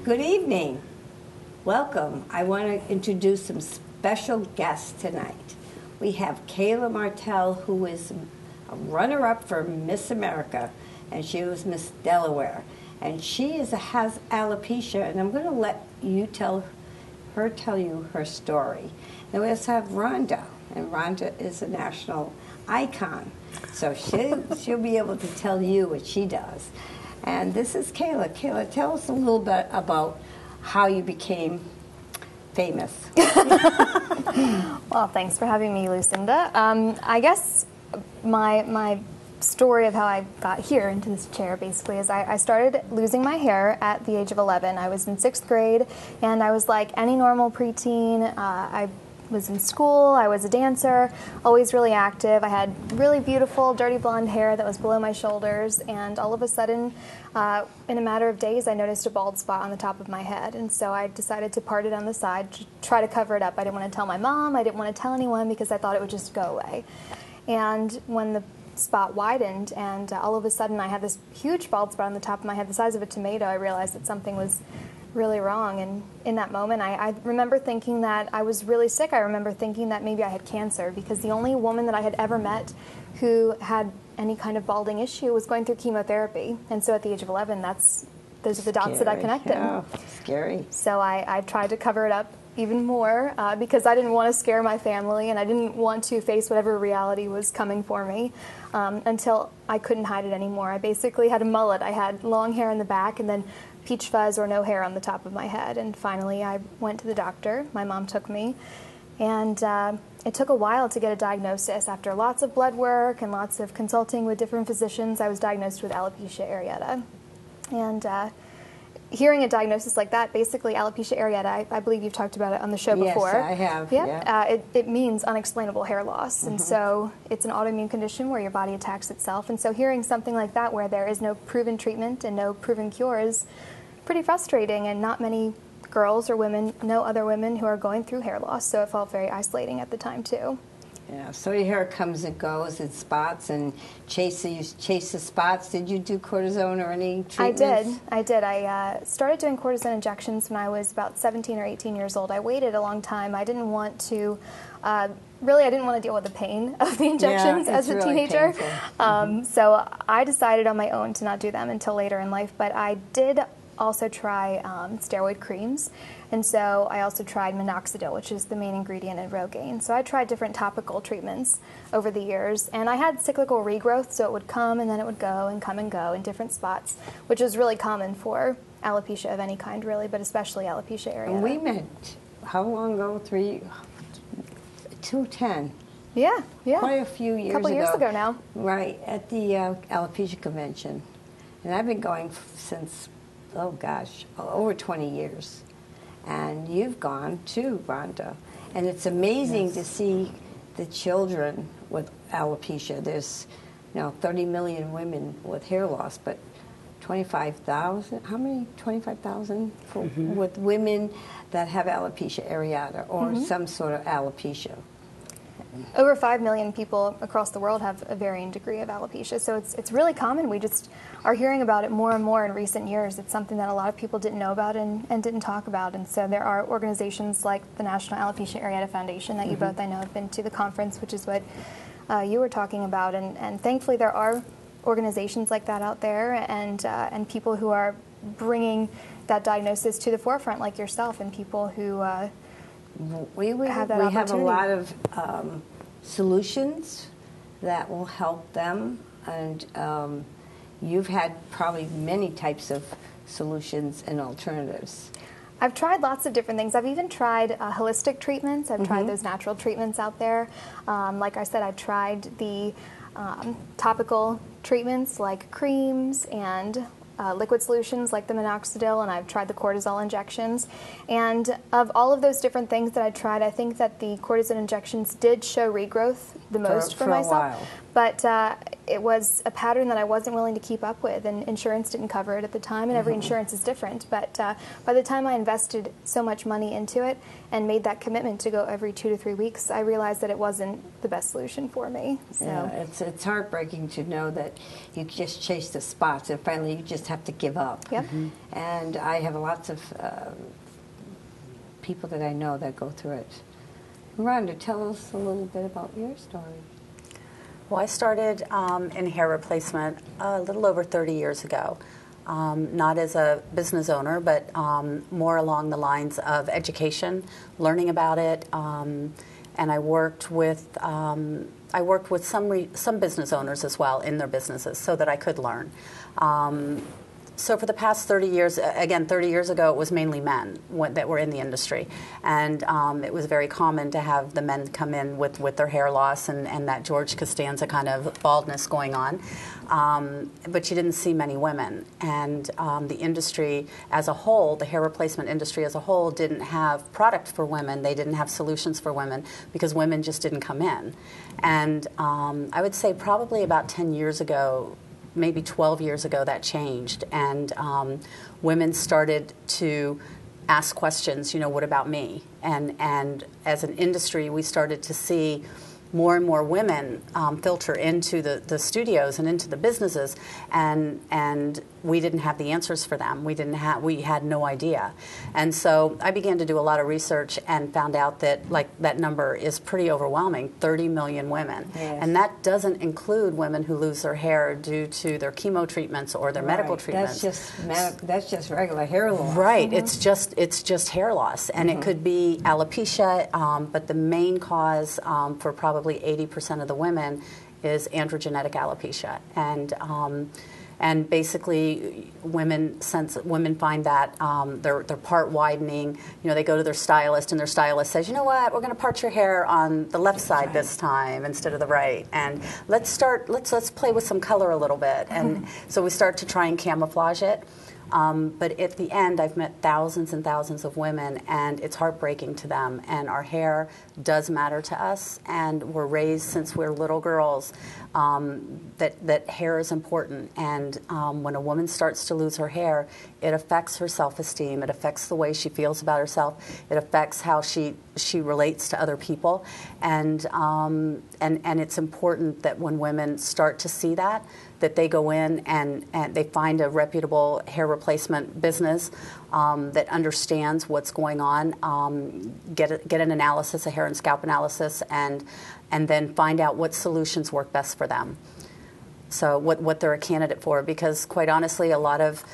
Good evening. Welcome. I want to introduce some special guests tonight. We have Kayla Martell, who is a runner-up for Miss America, and she was Miss Delaware. And she has alopecia, and I'm going to let you tell you her story. And we also have Rhonda, and Rhonda is a national icon. So she'll be able to tell you what she does. And this is Kayla. Kayla, tell us a little bit about how you became famous. Well, thanks for having me, Lucinda. I guess my story of how I got here into this chair basically is I started losing my hair at the age of 11. I was in 6th grade, and I was like any normal preteen. I was in school, I was a dancer, always really active. I had really beautiful, dirty blonde hair that was below my shoulders, and all of a sudden, in a matter of days, I noticed a bald spot on the top of my head, and so I decided to part it on the side to try to cover it up. I didn't want to tell my mom, I didn't want to tell anyone because I thought it would just go away. And when the spot widened, and all of a sudden I had this huge bald spot on the top of my head the size of a tomato, I realized that something was really wrong. And in that moment, I remember thinking that I was really sick. I remember thinking that maybe I had cancer, because the only woman that I had ever met who had any kind of balding issue was going through chemotherapy. And so at the age of 11, those are the dots that I connected. Yeah, scary. So I tried to cover it up even more because I didn't want to scare my family, and I didn't want to face whatever reality was coming for me until I couldn't hide it anymore. I basically had a mullet. I had long hair in the back and then peach fuzz or no hair on the top of my head. And finally I went to the doctor. My mom took me, and it took a while to get a diagnosis. After lots of blood work and lots of consulting with different physicians, I was diagnosed with alopecia areata. And hearing a diagnosis like that, basically alopecia areata, I believe you've talked about it on the show before. Yes, I have. Yep. Yeah. It means unexplainable hair loss. And so it's an autoimmune condition where your body attacks itself. And so hearing something like that, where there is no proven treatment and no proven cure, is pretty frustrating, and not many girls or women know other women who are going through hair loss, so it felt very isolating at the time too. Yeah, so your hair comes and goes in spots, and chase the spots. Did you do cortisone or any treatments? I did. I started doing cortisone injections when I was about 17 or 18 years old. I waited a long time. I didn't want to, I didn't want to deal with the pain of the injections as a really teenager. So I decided on my own to not do them until later in life, but I did also try steroid creams, and so I also tried minoxidil, which is the main ingredient in Rogaine. So I tried different topical treatments over the years, and I had cyclical regrowth, so it would come and then it would go and come and go in different spots, which is really common for alopecia of any kind, really, but especially alopecia areata. And we met, how long ago? 2010. Yeah. Quite a few years ago. A couple years ago now. Right, at the alopecia convention. And I've been going since, oh gosh, over 20 years. And you've gone too, Rhonda. And it's amazing to see the children with alopecia. There's 30 million women with hair loss, but 25,000, how many? 25,000 with women that have alopecia areata or some sort of alopecia. Over 5 million people across the world have a varying degree of alopecia, so it's really common. We just are hearing about it more and more in recent years. It's something that a lot of people didn't know about and didn't talk about, and so there are organizations like the National Alopecia Areata Foundation that you both, I know, have been to the conference, which is what you were talking about, and thankfully there are organizations like that out there, and people who are bringing that diagnosis to the forefront, like yourself, and people who we have a lot of solutions that will help them, and you've had probably many types of solutions and alternatives. I've tried lots of different things. I've even tried holistic treatments. I've tried those natural treatments out there. Like I said, I tried the topical treatments like creams and liquid solutions like the minoxidil, and I've tried the cortisol injections. And of all of those different things that I tried, I think that the cortisone injections did show regrowth the most for myself. A while. but it was a pattern that I wasn't willing to keep up with, and insurance didn't cover it at the time, and every insurance is different. But by the time I invested so much money into it and made that commitment to go every 2 to 3 weeks, I realized that it wasn't the best solution for me. So. Yeah, it's heartbreaking to know that you just chase the spots and finally you just have to give up. Yep. And I have lots of people that I know that go through it. Rhonda, tell us a little bit about your story. Well, I started in hair replacement a little over 30 years ago. Not as a business owner, but more along the lines of education, learning about it, and I worked with some business owners as well in their businesses so that I could learn. So for the past 30 years, again, 30 years ago, it was mainly men that were in the industry. And it was very common to have the men come in with their hair loss and that George Costanza kind of baldness going on. But you didn't see many women. And the industry as a whole, the hair replacement industry as a whole, didn't have product for women. They didn't have solutions for women because women just didn't come in. And I would say probably about 10 years ago, maybe 12 years ago, that changed, and women started to ask questions, you know, what about me? And as an industry, we started to see more and more women filter into the studios and into the businesses, and we didn't have the answers for them. We had no idea. And so I began to do a lot of research and found out that that number is pretty overwhelming, 30 million women. Yes. And that doesn't include women who lose their hair due to their chemo treatments or their medical treatments. That's just regular hair loss. Right. It's just hair loss, and it could be alopecia, but the main cause for probably 80% of the women is androgenetic alopecia, and basically women find that their part widening. You know, they go to their stylist, and their stylist says, you know what, we're going to part your hair on the left side this time instead of the right, and let's play with some color a little bit, and so we start to try and camouflage it. But at the end, I've met thousands and thousands of women, and it's heartbreaking to them. And our hair does matter to us, and we're raised since we're little girls that hair is important. And when a woman starts to lose her hair, it affects her self-esteem. It affects the way she feels about herself. It affects how she relates to other people. And it's important that when women start to see that they go in and they find a reputable hair replacement business that understands what's going on, get an analysis, a hair and scalp analysis, and then find out what solutions work best for them. So what they're a candidate for, because quite honestly, a lot of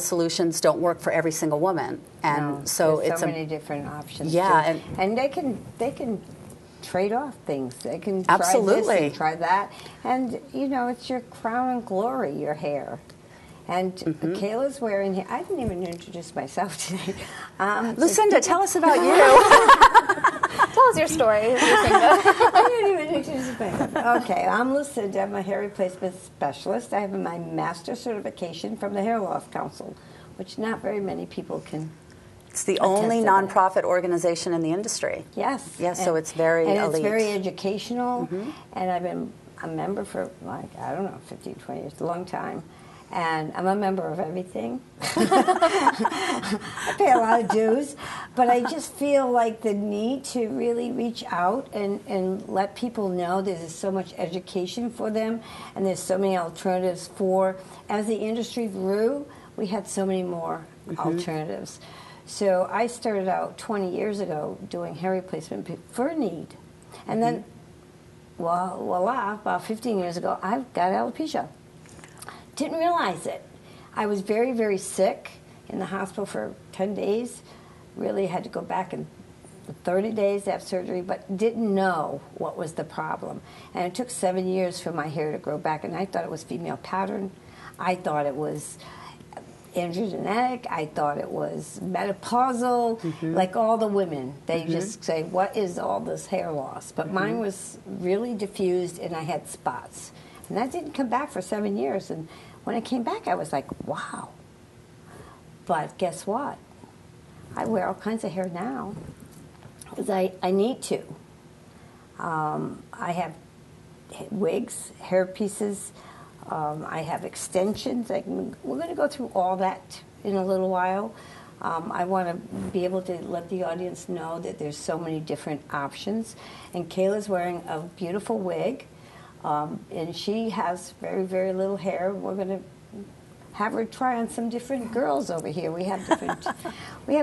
solutions don't work for every single woman, and no, so there's it's so many different options. Yeah, and they can trade off things. They can absolutely try this and try that, and you know, it's your crown and glory, your hair. And Kayla's wearing here. I didn't even introduce myself today. Lucinda, tell us about you. Tell us your story, Lucinda. I didn't even introduce myself. Okay, I'm Lucinda. I'm a hair replacement specialist. I have my master certification from the Hair Loss Council, which not very many people can. It's the only nonprofit organization in the industry. Yes. Yes, so it's very elite. It's very educational, and I've been a member for, 15, 20 years, a long time. And I'm a member of everything. I pay a lot of dues, but I just feel like the need to really reach out and let people know there's so much education for them, and there's so many alternatives for, as the industry grew, we had so many more alternatives. So I started out 20 years ago doing hair replacement for a need. And then, voila, about 15 years ago, I've got alopecia. Didn't realize it. I was very, very sick, in the hospital for 10 days. Really had to go back in 30 days to have surgery, but didn't know what was the problem. And it took 7 years for my hair to grow back, and I thought it was female pattern. I thought it was androgenetic. I thought it was menopausal, like all the women. They just say, what is all this hair loss? But mine was really diffused, and I had spots. And that didn't come back for 7 years. And when it came back, I was like, wow. But guess what? I wear all kinds of hair now because I need to. I have wigs, hair pieces. I have extensions. We're going to go through all that in a little while. I want to be able to let the audience know that there's so many different options. And Kayla's wearing a beautiful wig, and she has very, very little hair. We're going to have her try on some different girls over here. We have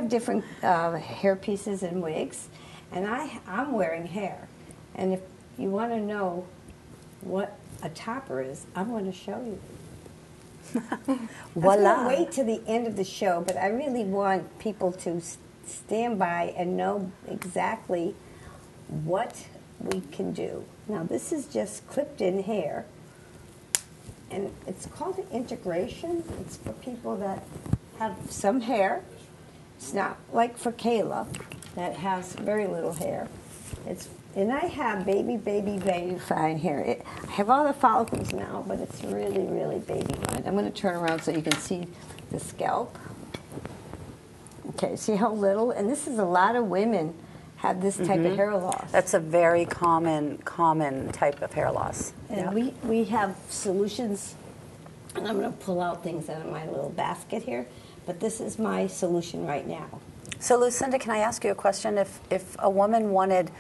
different hair pieces and wigs, and I'm wearing hair. And if you want to know what a topper is, I'm going to show you. Voila. I'm going to wait till the end of the show, but I really want people to stand by and know exactly what we can do. Now, this is just clipped-in hair, and it's called an integration. It's for people that have some hair. It's not like for Kayla, that has very little hair. And I have baby fine hair. I have all the follicles now, but it's really, really baby fine. I'm going to turn around so you can see the scalp. Okay, see how little? And this is a lot of women have this type of hair loss. That's a very common type of hair loss. And we have solutions, and I'm going to pull out things out of my little basket here, but this is my solution right now. So, Lucinda, can I ask you a question? If a woman wanted,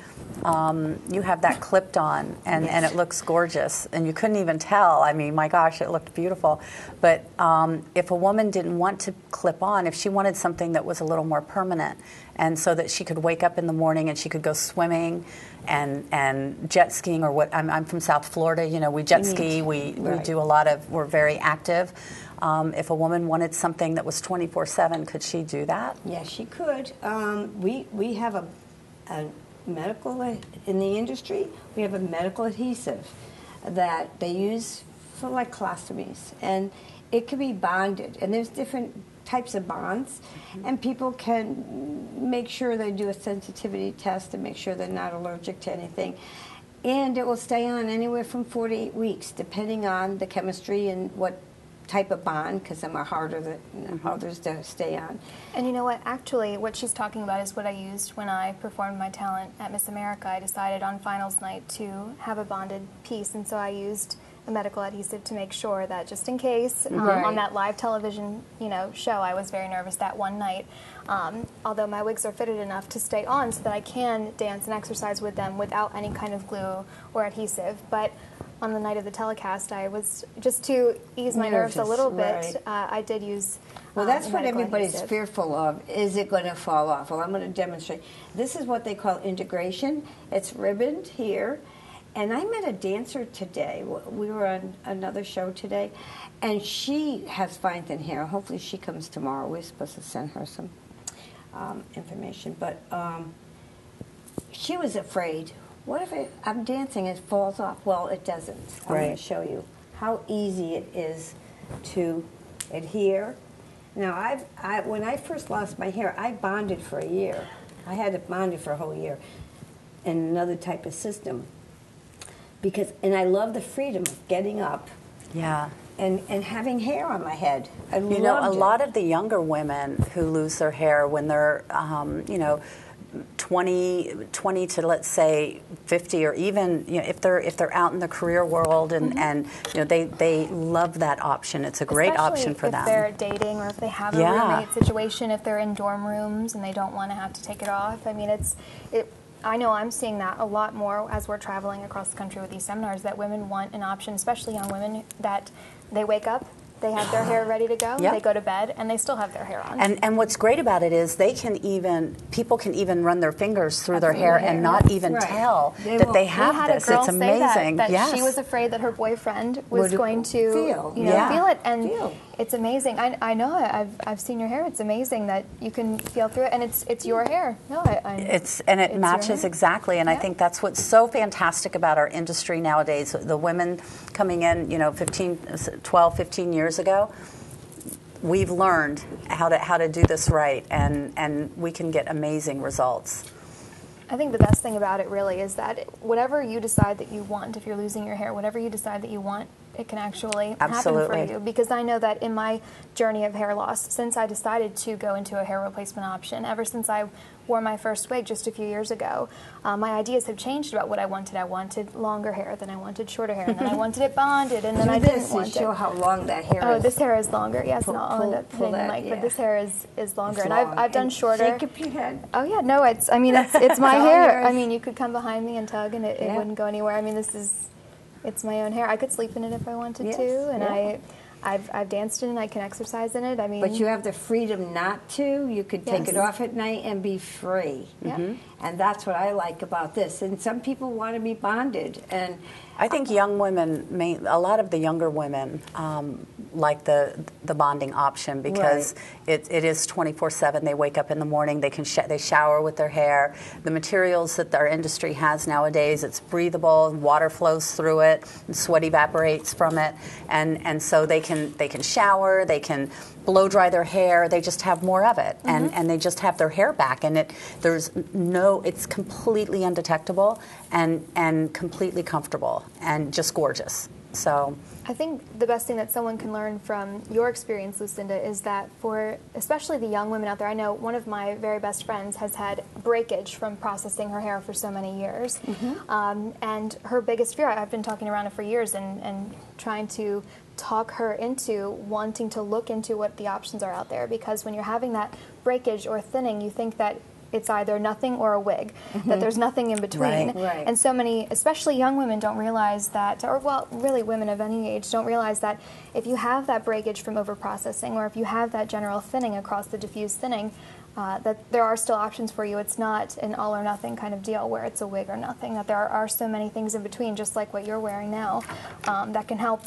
you have that clipped on, and it looks gorgeous, and you couldn't even tell. I mean, my gosh, it looked beautiful. But if a woman didn't want to clip on, if she wanted something that was a little more permanent, and so that she could wake up in the morning and she could go swimming and jet skiing, or what, I'm from South Florida, you know, we jet ski, we do a lot of, we're very active. If a woman wanted something that was 24/7, could she do that? Yes, she could. We have a medical, in the industry, we have a medical adhesive that they use for like colostomies. And it can be bonded. And there's different types of bonds. And people can make sure they do a sensitivity test to make sure they're not allergic to anything. And it will stay on anywhere from 4 to 8 weeks, depending on the chemistry and what type of bond, because some are harder than others to stay on. And you know what? Actually, what she's talking about is what I used when I performed my talent at Miss America. I decided on finals night to have a bonded piece, and so I used a medical adhesive to make sure that just in case on that live television, show, I was very nervous that one night. Although my wigs are fitted enough to stay on so that I can dance and exercise with them without any kind of glue or adhesive, but on the night of the telecast, I was, just to ease my nerves a little bit, I did use Well, that's what medical everybody's adhesive. Fearful of. Is it going to fall off? Well, I'm going to demonstrate. This is what they call integration. It's ribboned here. And I met a dancer today. We were on another show today. And she has fine thin hair. Hopefully she comes tomorrow. We're supposed to send her some information. But she was afraid. What if I'm dancing and it falls off? Well, it doesn't. I'm going to show you how easy it is to adhere. Now, when I first lost my hair, I bonded for a year. I had it bonded for a whole year in another type of system. And I love the freedom of getting up and having hair on my head. I loved it. A lot of the younger women who lose their hair when they're, 20 to, let's say, 50, or even if they're out in the career world and they love that option. It's a great option for them. If they're dating, or if they have a roommate situation, if they're in dorm rooms and they don't want to have to take it off. I mean, I know I'm seeing that a lot more as we're traveling across the country with these seminars, that women want an option, especially young women, that they wake up, they have their hair ready to go, they go to bed, and they still have their hair on. And what's great about it is people can even run their fingers through their hair and not even tell that they have this. It's amazing. That she was afraid that her boyfriend was going to feel it, and it's amazing. I know I've seen your hair. It's amazing that you can feel through it, and it's your hair. No, it matches exactly, and I think that's what's so fantastic about our industry nowadays. The women coming in, 12, 15 years ago, we've learned how to do this right, and we can get amazing results. I think the best thing about it really is that whatever you decide that you want, if you're losing your hair, whatever you decide that you want, it can actually Absolutely. happen for you. Because I know that in my journey of hair loss, since I decided to go into a hair replacement option, ever since I wore my first wig just a few years ago, my ideas have changed about what I wanted. I wanted longer hair, then I wanted shorter hair, and then I wanted it bonded, and then I didn't want it. Show how long that hair is. Oh, this hair is longer, yes, and I'll end up pull hitting the that, mic, but this hair is longer, It's and long. I've done And shorter. Shake up your head. Oh yeah, no, it's my all hair. yours. I mean, you could come behind me and tug, and it wouldn't go anywhere. I mean, it's my own hair. I could sleep in it if I wanted to, and I've danced in it. I can exercise in it. I mean, But you have the freedom not to. You could take it off at night and be free. Yeah. And that's what I like about this. And some people want to be bonded. And I think young women, a lot of the younger women, like the bonding option because it is 24/7. They wake up in the morning. They can they shower with their hair. The materials that our industry has nowadays, it's breathable. Water flows through it, and sweat evaporates from it, and so they can shower. They can blow dry their hair. They just have more of it, and they just have their hair back. And it's completely undetectable and completely comfortable and just gorgeous. So I think the best thing that someone can learn from your experience, Lucinda, is that for especially the young women out there, I know one of my very best friends has had breakage from processing her hair for so many years. And her biggest fear, I've been talking around it for years and trying to talk her into wanting to look into what the options are out there, because when you're having that breakage or thinning, you think that it's either nothing or a wig, that there's nothing in between. Right. And so many, especially young women, don't realize that, or well, really women of any age, don't realize that if you have that breakage from overprocessing, or if you have that general thinning across the diffuse thinning, that there are still options for you. It's not an all or nothing kind of deal where it's a wig or nothing, that there are so many things in between, just like what you're wearing now, that can help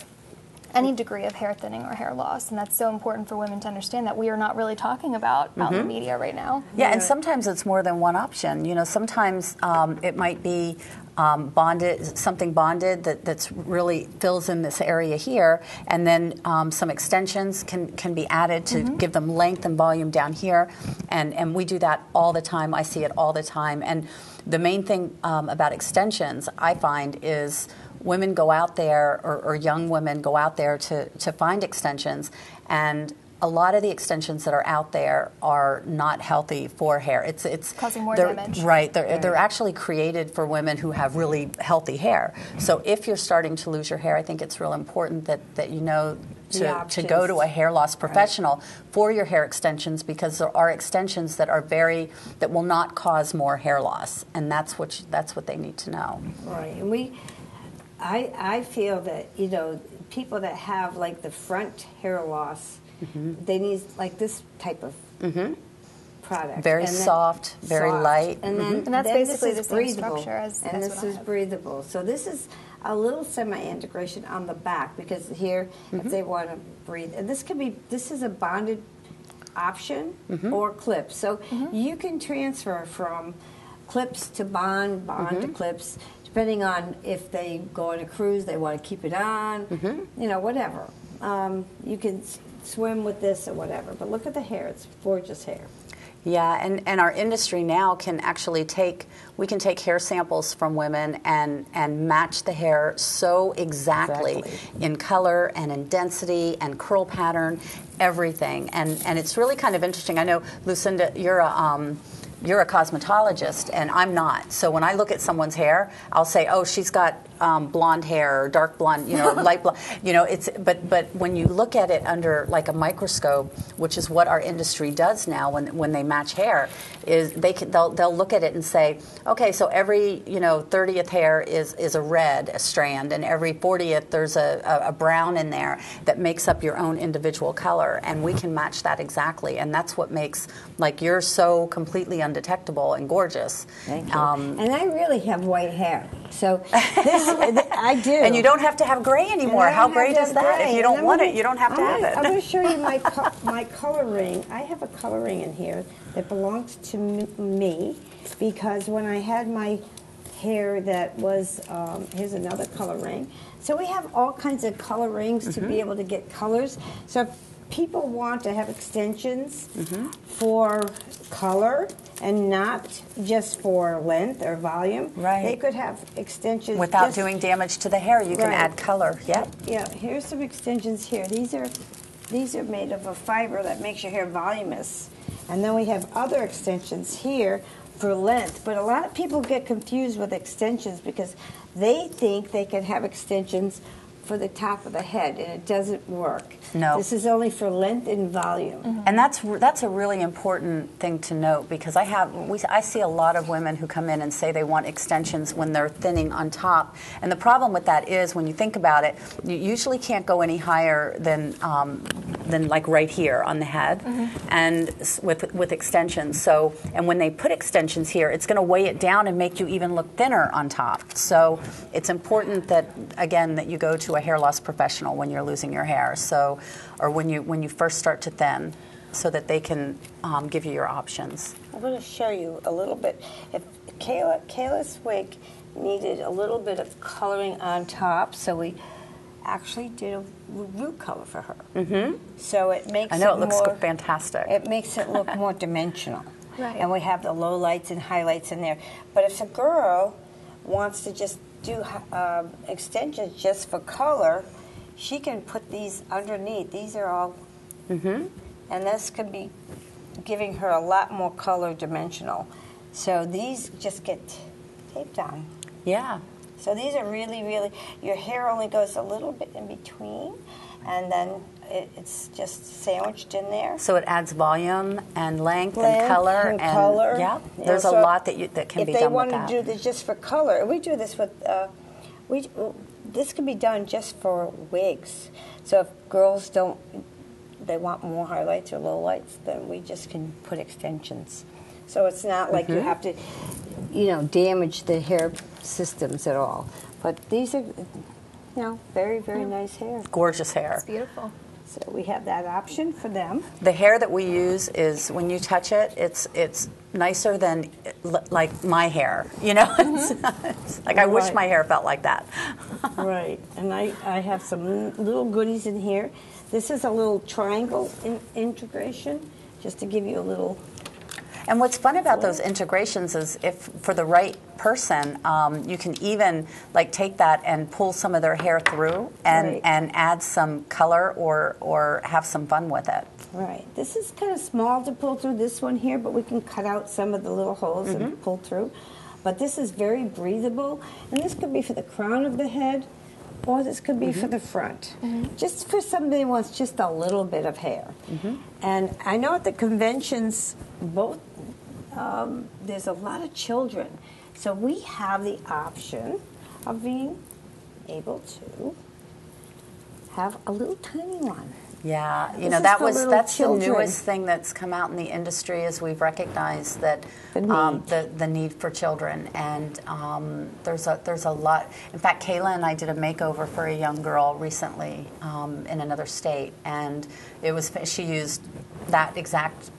any degree of hair thinning or hair loss. And that's so important for women to understand that we are not really talking about out in the media right now. yeah, and sometimes it's more than one option. You know, sometimes it might be something bonded that's really fills in this area here, and then some extensions can be added to give them length and volume down here, and we do that all the time. I see it all the time. And the main thing about extensions, I find, is women go out there, or young women go out there to find extensions, and a lot of the extensions that are out there are not healthy for hair. It's causing more damage. Right. They're actually created for women who have really healthy hair. So if you're starting to lose your hair, I think it's real important that you know to go to a hair loss professional for your hair extensions, because there are extensions that that will not cause more hair loss, and that's what they need to know. Right. And I feel that, you know, people that have like the front hair loss, they need like this type of product. Very soft, very light. And then And that's basically the same breathable. structure as And what this I is have. breathable. So this is a little semi-integration on the back, because here, if they want to breathe, and this is a bonded option or clip. So you can transfer from clips to bond to clips, depending on if they go on a cruise, they want to keep it on, you know, whatever. You can swim with this or whatever. But look at the hair. It's gorgeous hair. Yeah, and our industry now can actually take hair samples from women and match the hair so exactly in color and in density and curl pattern, everything. And it's really kind of interesting. I know, Lucinda, you're a cosmetologist, and I'm not. So when I look at someone's hair, I'll say, oh, she's got blonde hair, or dark blonde, you know, light blonde. You know, but when you look at it under like a microscope, which is what our industry does now when they match hair, is they'll look at it and say, okay, so every 30th hair is a red strand, and every 40th there's a brown in there that makes up your own individual color, and we can match that exactly, and that's what makes like you're so completely undetectable and gorgeous. Thank you. And I really have white hair, so this I do. And you don't have to have gray anymore. How great is that? Gray. If you don't want it, you don't have to have it. I'm going to show you my color ring. I have a color ring in here that belongs to me, because when I had my hair that was, here's another color ring. So we have all kinds of color rings to be able to get colors. So if people want to have extensions for color, and not just for length or volume. Right. They could have extensions. Without doing damage to the hair, you can Right. add color. Yep. Yeah, here's some extensions here. These are made of a fiber that makes your hair voluminous. And then we have other extensions here for length. But a lot of people get confused with extensions because they think they can have extensions for the top of the head, and it doesn't work. No. This is only for length and volume. And that's a really important thing to note, because I see a lot of women who come in and say they want extensions when they're thinning on top. And the problem with that is, when you think about it, you usually can't go any higher than like right here on the head, and with extensions. So, and when they put extensions here, it's going to weigh it down and make you even look thinner on top. So it's important that, again, that you go to a hair loss professional when you're losing your hair, so, or when you first start to thin, so that they can give you your options. I'm going to show you a little bit. If Kayla's wig needed a little bit of coloring on top, so we actually did a root color for her. Mm-hmm. So it makes I know it it looks more, fantastic. It makes it look more dimensional. Right. And we have the low lights and highlights in there. But if a girl wants to just do extensions just for color, she can put these underneath. These are all, and this could be giving her a lot more color dimensional. So these just get taped on. Yeah. So these are really, really, your hair only goes a little bit in between, and then it's just sandwiched in there. So it adds volume and length and color. And color. Yeah, You there's know, a so lot that can be done with that. If they want to do this just for color, we do this with, this can be done just for wigs. So if girls they want more highlights or low lights, then we just can put extensions. So it's not like you have to, damage the hair systems at all. But these are, very, very nice hair. Gorgeous hair. It's beautiful. So we have that option for them. The hair that we use is, when you touch it, it's nicer than like my hair. It's like I wish my hair felt like that. Right. And I have some little goodies in here. This is a little triangle integration, just to give you a little. And what's fun about those integrations is, if for the right person, you can even take that and pull some of their hair through and add some color or have some fun with it. Right. This is kind of small to pull through, this one here, but we can cut out some of the little holes and pull through. But this is very breathable, and this could be for the crown of the head, or this could be for the front. Just for somebody who wants just a little bit of hair. And I know at the conventions, there's a lot of children. So we have the option of being able to have a little tiny one. Yeah, that's the newest thing that's come out in the industry, is we've recognized that the need for children, and there's a lot. In fact, Kayla and I did a makeover for a young girl recently in another state, and she used that exact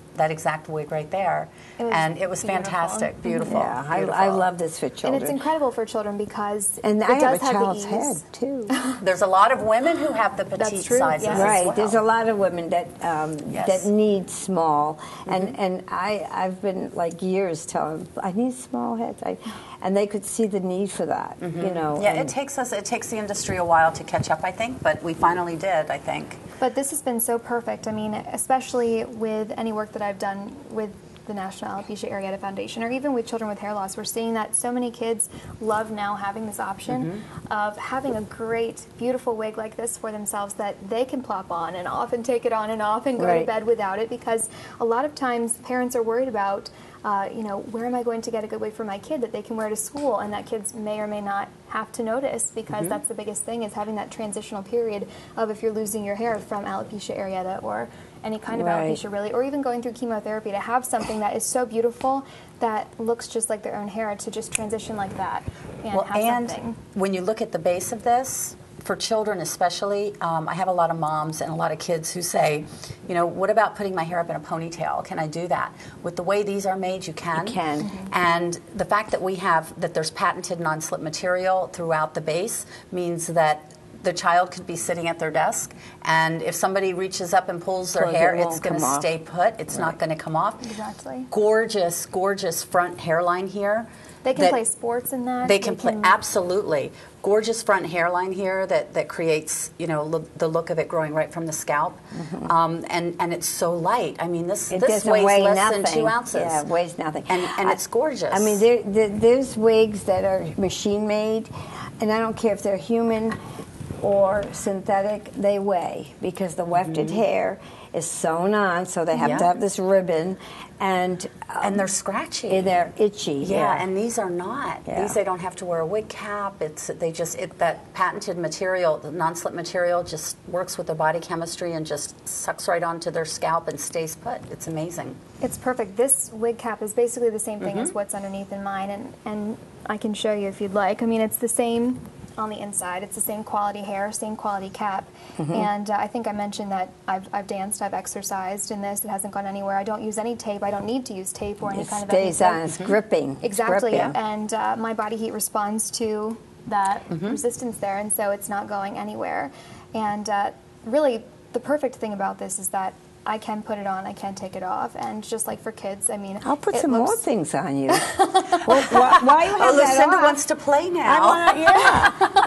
wig right there, and it was fantastic, beautiful. Yeah, I love this for children. And it's incredible for children because I have a child's head too. There's a lot of women who have the petite sizes as right. well. There's a lot of women that need small, and I've been years telling them I need small heads, and they could see the need for that. Yeah, it takes the industry a while to catch up, I think, but we finally did, I think. But this has been so perfect. I mean, especially with any work that I've done with the National Alopecia Areata Foundation, or even with children with hair loss, we're seeing that so many kids love now having this option of having a great, beautiful wig like this for themselves that they can plop on and off and take it on and off and go to bed without it, because a lot of times parents are worried about where am I going to get a good wig for my kid that they can wear to school, and that kids may or may not have to notice, because that's the biggest thing, is having that transitional period of if you're losing your hair from alopecia areata or any kind of alopecia really, or even going through chemotherapy, to have something that is so beautiful that looks just like their own hair, to just transition like that and have something. When you look at the base of this, for children especially, I have a lot of moms and a lot of kids who say, what about putting my hair up in a ponytail? Can I do that? With the way these are made, you can. You can. And the fact that there's patented non-slip material throughout the base means that the child could be sitting at their desk, and if somebody reaches up and pulls their hair, it's going to stay put. It's not going to come off. Exactly. Gorgeous, gorgeous front hairline here. They can play sports in that. They can play, absolutely. Gorgeous front hairline here that creates, you know, the look of it growing right from the scalp. And it's so light. I mean, this weighs less than 2 ounces. Yeah, it weighs nothing. And it's gorgeous. I mean, there's wigs that are machine made, and I don't care if they're human or synthetic, they weigh, because the wefted hair is sewn on, so they have to have this ribbon, and they're scratchy. And they're itchy. Yeah, and these are not. Yeah. These, they don't have to wear a wig cap. That patented material, the non-slip material, just works with their body chemistry and just sucks right onto their scalp and stays put. It's amazing. It's perfect. This wig cap is basically the same thing as what's underneath in mine, and I can show you if you'd like. I mean, it's the same on the inside. It's the same quality hair, same quality cap. And I think I mentioned that I've danced, I've exercised in this. It hasn't gone anywhere. I don't use any tape. I don't need to use tape or any kind of adhesive. It stays on. It's gripping. Exactly. It's gripping. And my body heat responds to that resistance there, and so it's not going anywhere. And really, the perfect thing about this is that I can put it on, I can take it off, and just like for kids, I mean, I'll put some more things on you. Why you have Lucinda wants to play now.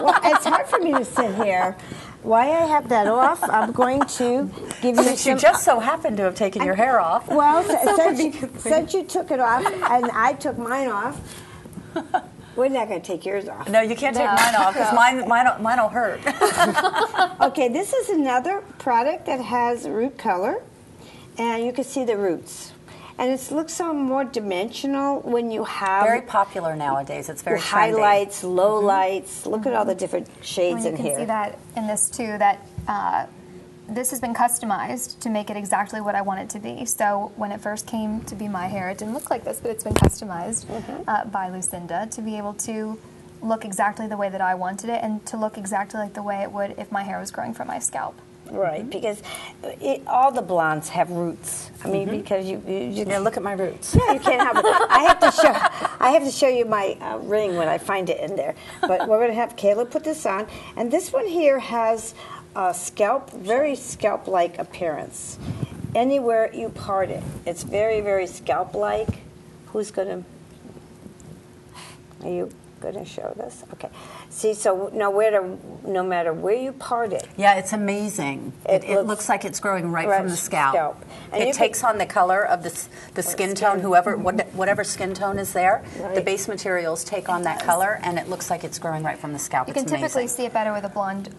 Well, it's hard for me to sit here. Why I have that off, I'm going to give you Since you just so happen to have taken your hair off. Well, since you took it off and I took mine off, we're not going to take yours off. No, you can't take mine off, because mine will hurt. Okay, this is another product that has root color, and you can see the roots. And it looks so more dimensional when you have... Very popular nowadays. It's very trendy. Highlights, low lights. Look at all the different shades in here. You can see that in this too, that this has been customized to make it exactly what I want it to be. So when it first came to be my hair, it didn't look like this, but it's been customized by Lucinda to be able to look exactly the way that I wanted it, and to look exactly like the way it would if my hair was growing from my scalp. Right, because all the blondes have roots. I mean, because you look at my roots. Yeah, you can't have it. I have to show you my ring when I find it in there. But we're going to have Kayla put this on, and this one here has a scalp, very scalp-like appearance. Anywhere you part it, it's very, very scalp-like. Who's going to? Are you going to show this? Okay. See, so no matter where you part it. Yeah, it's amazing. It looks like it's growing right from the scalp. And it takes on the color of the skin tone, whatever skin tone is there. Right. The base materials take on that color, and it looks like it's growing right from the scalp. You can typically see it better with a blonde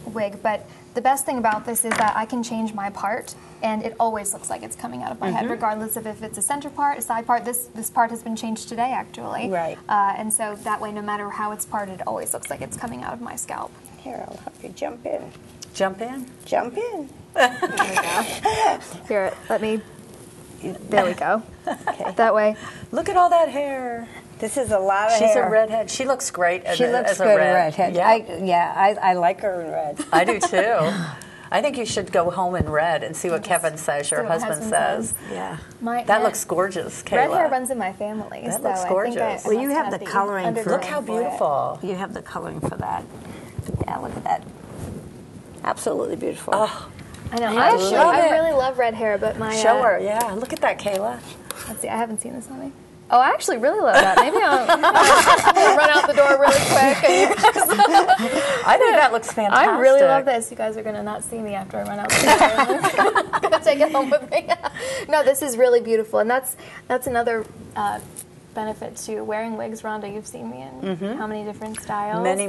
wig, but the best thing about this is that I can change my part, and it always looks like it's coming out of my head, regardless of if it's a center part, a side part. This part has been changed today, actually. Right. And so that way, no matter how it's parted, it always looks like it's coming out of my scalp. Here, I'll help you jump in. Jump in? Jump in. There we go. Here, let me... There we go. Okay. That way. Look at all that hair. This is a lot of hair. She's a redhead. She looks great as a redhead. Yeah, I like her in red. I do too. I think you should go home in red and see what Kevin says, your husband says. Yeah. That looks gorgeous, Kayla. Red hair runs in my family. That looks gorgeous. Well, you have the coloring for it. Look how beautiful. You have the coloring for that. Yeah, look at that. Absolutely beautiful. Oh, I know. I really love red hair, but my... Show her, yeah. Look at that, Kayla. Let's see. I haven't seen this on me. Oh, I actually really love that. Maybe I'll run out the door really quick. And you guys I think that looks fantastic. I really love this. You guys are going to not see me after I run out the door. I'm going to take it home with me. No, this is really beautiful. And that's another benefit to wearing wigs. Rhonda, you've seen me in how many different styles? Many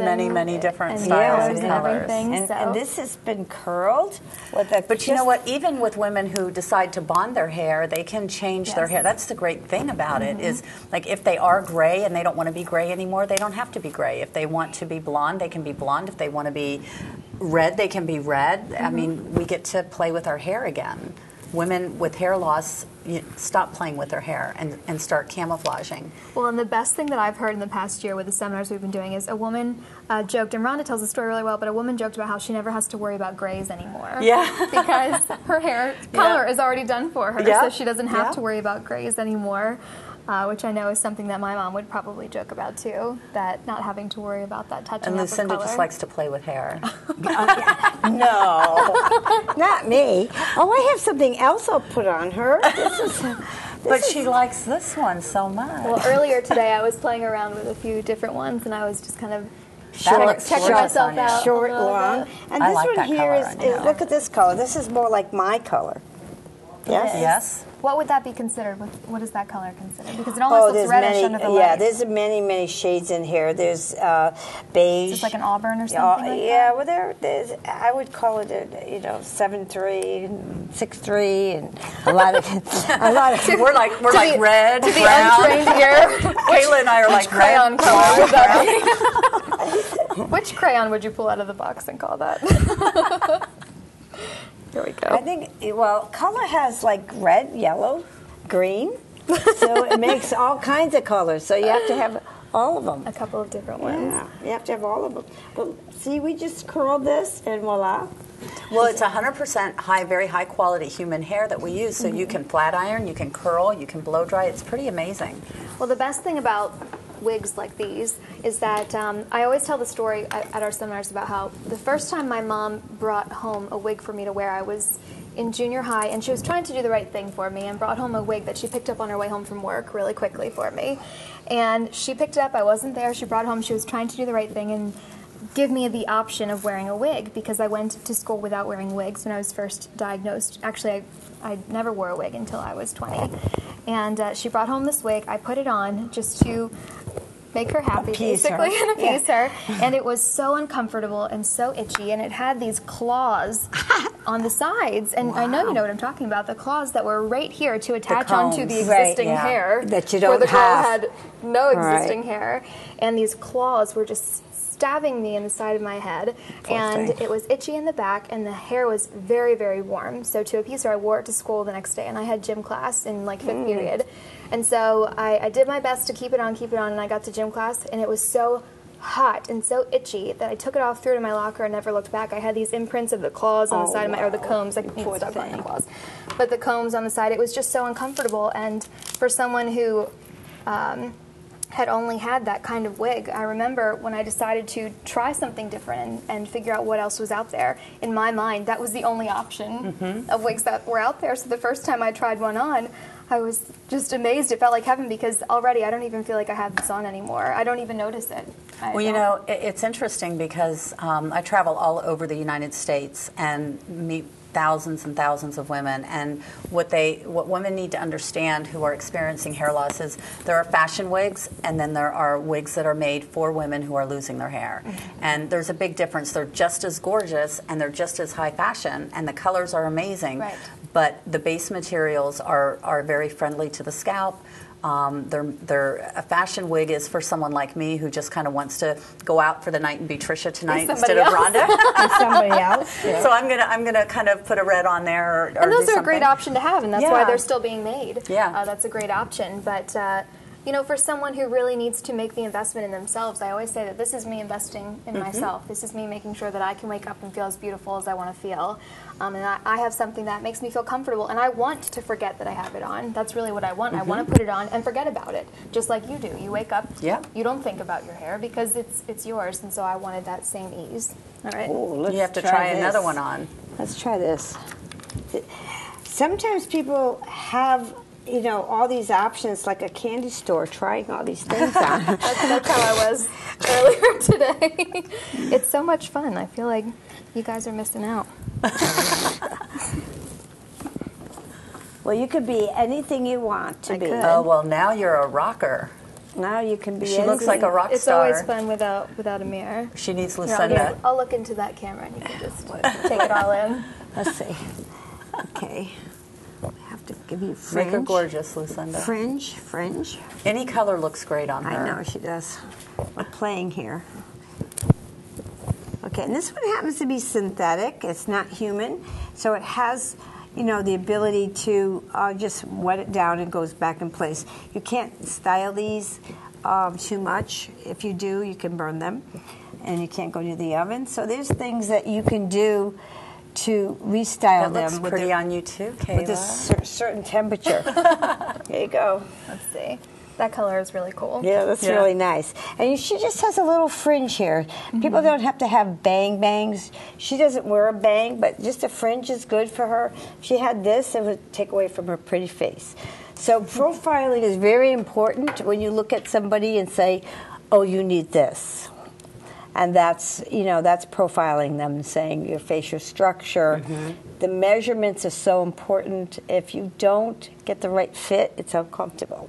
different styles and colors. And this has been curled. But you know what? Even with women who decide to bond their hair, they can change their hair. That's the great thing about it is, like, if they are gray and they don't want to be gray anymore, they don't have to be gray. If they want to be blonde, they can be blonde. If they want to be red, they can be red. I mean, we get to play with our hair again. Women with hair loss stop playing with their hair and start camouflaging. Well, and the best thing that I've heard in the past year with the seminars we've been doing is a woman joked, and Rhonda tells the story really well, but a woman joked about how she never has to worry about grays anymore. Yeah. Because her hair color is already done for her, so she doesn't have to worry about grays anymore. which I know is something that my mom would probably joke about too, that not having to worry about that touching And up of Lucinda color. just likes to play with hair. No, not me. Oh, I have something else I'll put on her. But she likes this one so much. Well, earlier today I was playing around with a few different ones, and I was just kind of looks checking gorgeous myself on you. out. Short, a little long. bit. And I this like one that here color is, on you. look at this color. This is more like my color. Yes? Yes. What would that be considered? What is that color considered? Because it almost looks reddish many, under the yeah, light. there's many shades in here. There's beige. Just like an auburn or something like yeah, that? well, there's, I would call it, 7-3 and 6-3 and a lot of, We're like red, To the brown. untrained ear, Kayla and I are like crayon red, color would brown. that be? Which crayon would you pull out of the box and call that? Here we go. I think, well, color has like red, yellow, green. So it makes all kinds of colors. So you have to have all of them. A couple of different ones. Yeah, you have to have all of them. But see, we just curled this and voila. Well, it's 100% very high quality human hair that we use. So you can flat iron, you can curl, you can blow dry. It's pretty amazing. Well, the best thing about wigs like these is that I always tell the story at our seminars about how the first time my mom brought home a wig for me to wear, I was in junior high, and she was trying to do the right thing for me and brought home a wig that she picked up on her way home from work really quickly for me. And she picked it up. I wasn't there. She brought it home. She was trying to do the right thing and give me the option of wearing a wig, because I went to school without wearing wigs when I was first diagnosed. Actually, I never wore a wig until I was 20. And she brought home this wig. I put it on just to make her happy, Appease her. basically, and appease her. And it was so uncomfortable and so itchy, and it had these claws on the sides. And I know you know what I'm talking about, the claws that were right here to attach onto the combs. existing Right, yeah. hair. That you where don't the girl have. had no existing Right. hair. And these claws were just stabbing me in the side of my head, and thing. it was itchy in the back, and the hair was very warm. So to appease her, I wore it to school the next day, and I had gym class in like fifth period. And so I did my best to keep it on, and I got to gym class, and it was so hot and so itchy that I took it off, threw it in my locker, and never looked back. I had these imprints of the claws on the side of my, or the combs, I can't stop calling them claws, but the combs on the side. It was just so uncomfortable, and for someone who had only had that kind of wig, I remember when I decided to try something different and figure out what else was out there, in my mind, that was the only option of wigs that were out there. So the first time I tried one on, I was just amazed. It felt like heaven, because already I don't even feel like I have this on anymore. I don't even notice it. Well, you know, it's interesting because I travel all over the United States and meet thousands and thousands of women, and what women need to understand who are experiencing hair loss is there are fashion wigs, and then there are wigs that are made for women who are losing their hair. And there's a big difference. They're just as gorgeous and they're just as high fashion, and the colors are amazing. Right. But the base materials are very friendly to the scalp. A fashion wig is for someone like me who just kind of wants to go out for the night and be Trisha tonight instead of Rhonda. Somebody else. Yeah. So I'm gonna kind of put a red on there, or And those do are a great something. option to have, and that's why they're still being made. Yeah. That's a great option. But, you know, for someone who really needs to make the investment in themselves, I always say that this is me investing in myself. This is me making sure that I can wake up and feel as beautiful as I want to feel. And I have something that makes me feel comfortable, and I want to forget that I have it on. That's really what I want. I want to put it on and forget about it, just like you do. You wake up, you don't think about your hair because it's yours, and so I wanted that same ease. All right. Ooh, let's You have to try this. another one on. Let's try this. Sometimes people have, all these options, like a candy store, trying all these things on. That's how I was earlier today. It's so much fun. I feel like you guys are missing out. Well, you could be anything you want to be. could. Oh, well, now you're a rocker. Now you can be She anything. looks like a rock It's star. always fun without a mirror. She needs Here, Lucinda. I'll look into that camera and you can just take it all in. Let's see. Okay. I have to give you fringe. Make her gorgeous, Lucinda. Fringe. Any color looks great on her. I know she does. We're playing here. Okay, and this one happens to be synthetic. It's not human, so it has, the ability to just wet it down and goes back in place. You can't style these too much. If you do, you can burn them, and you can't go to the oven. So there's things that you can do to restyle That looks them with pretty a, on you too, Kayla. with a certain temperature. There you go. Let's see. That color is really cool. Yeah, that's really nice. And she just has a little fringe here. People don't have to have bangs. She doesn't wear a bang, but just a fringe is good for her. If she had this, it would take away from her pretty face. So profiling is very important when you look at somebody and say, oh, you need this. And that's, that's profiling them and saying your facial structure. The measurements are so important. If you don't get the right fit, it's uncomfortable.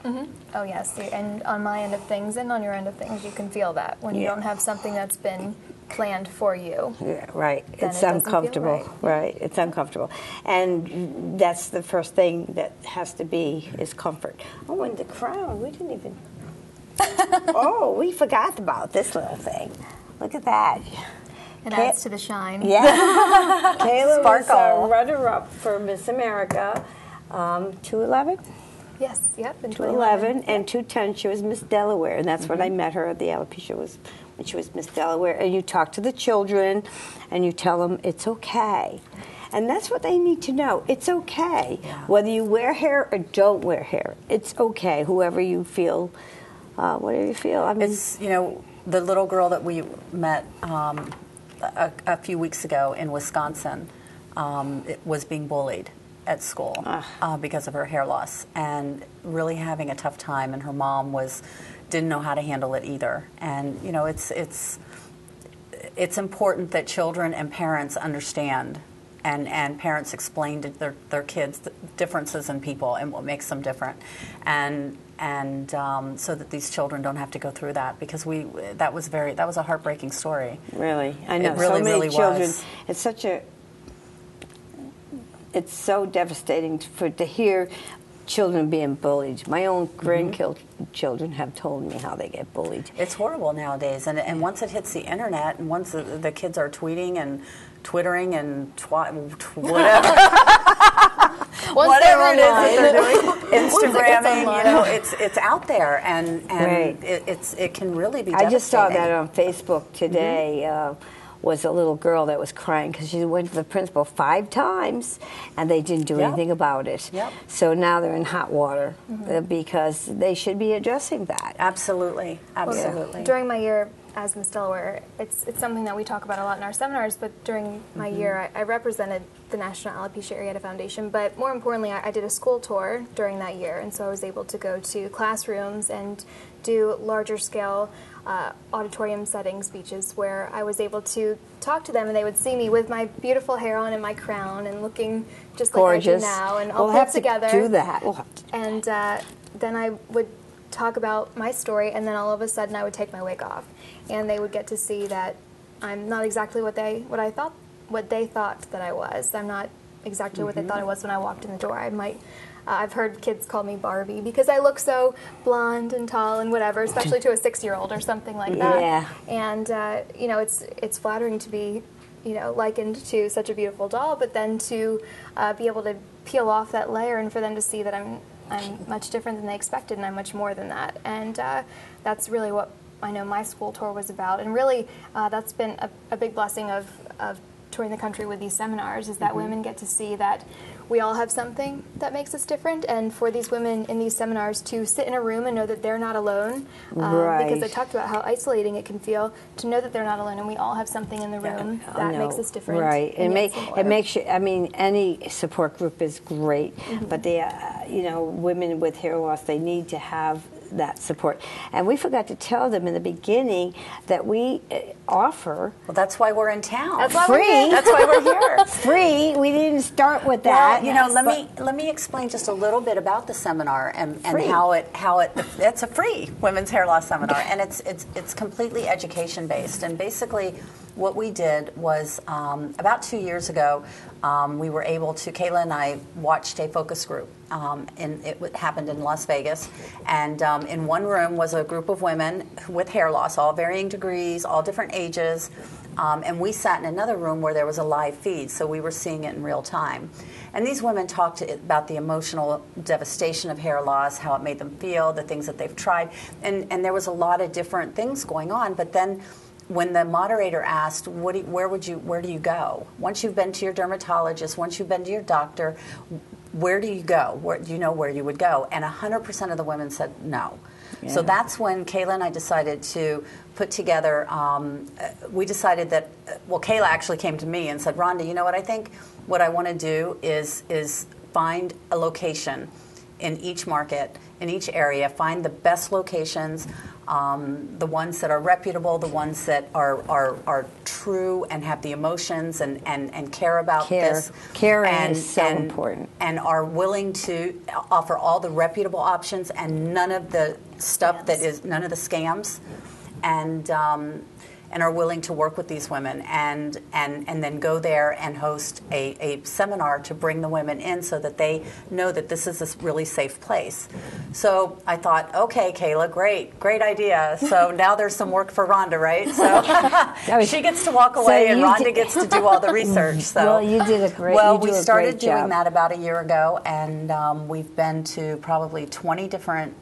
Oh, yes. And on my end of things and on your end of things, you can feel that when you don't have something that's been planned for you. Yeah, right. Then It's it doesn't feel uncomfortable. right. It's uncomfortable. And that's the first thing that has to be is comfort. Oh, and the crown. We didn't even... Oh, we forgot about this little thing. Look at that. It adds to the shine. Yeah. Kayla was Sparkle. a runner-up for Miss America, 211? Yes, yep. In 211, and 210 she was Miss Delaware, and that's when I met her. The alopecia was when she was Miss Delaware. And you talk to the children, and you tell them it's okay. And that's what they need to know. It's okay. Yeah. Whether you wear hair or don't wear hair, it's okay, whoever you feel, whatever you feel. I mean, It's, the little girl that we met a few weeks ago in Wisconsin was being bullied at school because of her hair loss and really having a tough time, and her mom didn't know how to handle it either. And it's important that children and parents understand and parents explain to their kids the differences in people and what makes them different, and so that these children don't have to go through that, because that was a heartbreaking story. really, I know It really, so many really children. was. It's so devastating to hear children being bullied. My own grandchildren have told me how they get bullied. It's horrible nowadays, and once it hits the internet, and once the kids are tweeting and twittering and whatever. Whatever it is that they're doing, Instagramming, it's out there, and Right. it can really be I devastating. just saw that on Facebook today. Was a little girl that was crying because she went to the principal 5 times and they didn't do anything about it. Yep. So now they're in hot water because they should be addressing that. Absolutely, absolutely. During my year as Miss Delaware, it's something that we talk about a lot in our seminars, but during my year I represented the National Alopecia Areata Foundation, but more importantly I did a school tour during that year, and so I was able to go to classrooms and do larger scale auditorium setting speeches where I was able to talk to them, and they would see me with my beautiful hair on and my crown and looking just Gorgeous. like I do now, and all We'll put have together. to do that. We'll have to. And then I would talk about my story, and then all of a sudden I would take my wig off, and they would get to see that I'm not exactly what they thought that I was. I'm not exactly what they thought I was when I walked in the door. I might. I've heard kids call me Barbie because I look so blonde and tall and whatever, especially to a 6-year-old or something like that. Yeah. And it's flattering to be, likened to such a beautiful doll, but then to be able to peel off that layer and for them to see that I'm much different than they expected, and I'm much more than that. And that's really what I know my school tour was about. And really, that's been a big blessing of touring the country with these seminars, is that women get to see that we all have something that makes us different, and for these women in these seminars to sit in a room and know that they're not alone, because I talked about how isolating it can feel, to know that they're not alone and we all have something in the room that makes us different. Right. It makes you, I mean, any support group is great, but they, women with hair loss, they need to have that support. And we forgot to tell them in the beginning that we offer. Well, that's why we're in town. That's why free. That's why we're here. Free. We didn't start with that. Well, let me explain just a little bit about the seminar and how it's a free women's hair loss seminar, and it's completely education based. And basically, what we did was about 2 years ago, we were able to. Kayla and I watched a focus group, and it happened in Las Vegas. And in one room was a group of women with hair loss, all varying degrees, all different ages. And we sat in another room where there was a live feed, so we were seeing it in real time. And these women talked about the emotional devastation of hair loss, how it made them feel, the things that they've tried. And there was a lot of different things going on. But then when the moderator asked, where do you go? Once you've been to your dermatologist, once you've been to your doctor, where do you go? Do you know where you would go? And 100% of the women said no. Yeah. So that's when Kayla and I decided to put together, we decided that, Kayla actually came to me and said, Rhonda, you know what, I think what I want to do is find a location in each market, in each area, find the best locations, the ones that are reputable, the ones that are true and have the emotions and care about this. Caring is so important. And are willing to offer all the reputable options and none of the stuff none of the scams, and are willing to work with these women and then go there and host a seminar to bring the women in so that they know that this is a really safe place. So I thought, okay, Kayla, great idea. So now there's some work for Rhonda, right? So she gets to walk away and Rhonda gets to do all the research. So well, you did a great Well, we started doing that about a year ago, and we've been to probably 20 different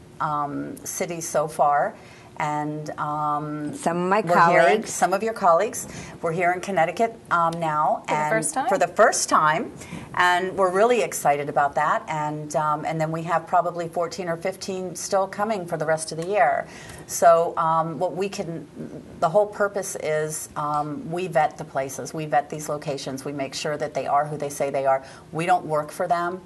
cities so far. And some of my colleagues. Some of your colleagues. We're here in Connecticut now. For the first time. And we're really excited about that. And then we have probably 14 or 15 still coming for the rest of the year. So the whole purpose is we vet the places. We vet these locations. We make sure that they are who they say they are. We don't work for them.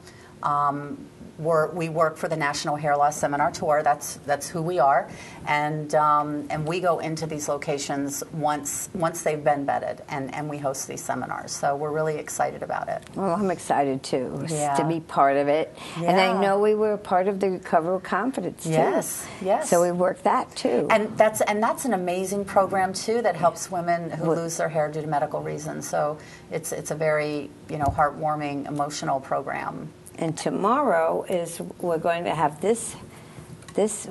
We work for the National Hair Loss Seminar Tour. That's who we are, and we go into these locations once they've been vetted, and we host these seminars. So we're really excited about it. Well, I'm excited too to be part of it, and I know we were part of the Recover with Confidence too. Yes. So we work that too, and that's an amazing program too that helps women who lose their hair due to medical reasons. So it's a very heartwarming, emotional program. And tomorrow we're going to have this,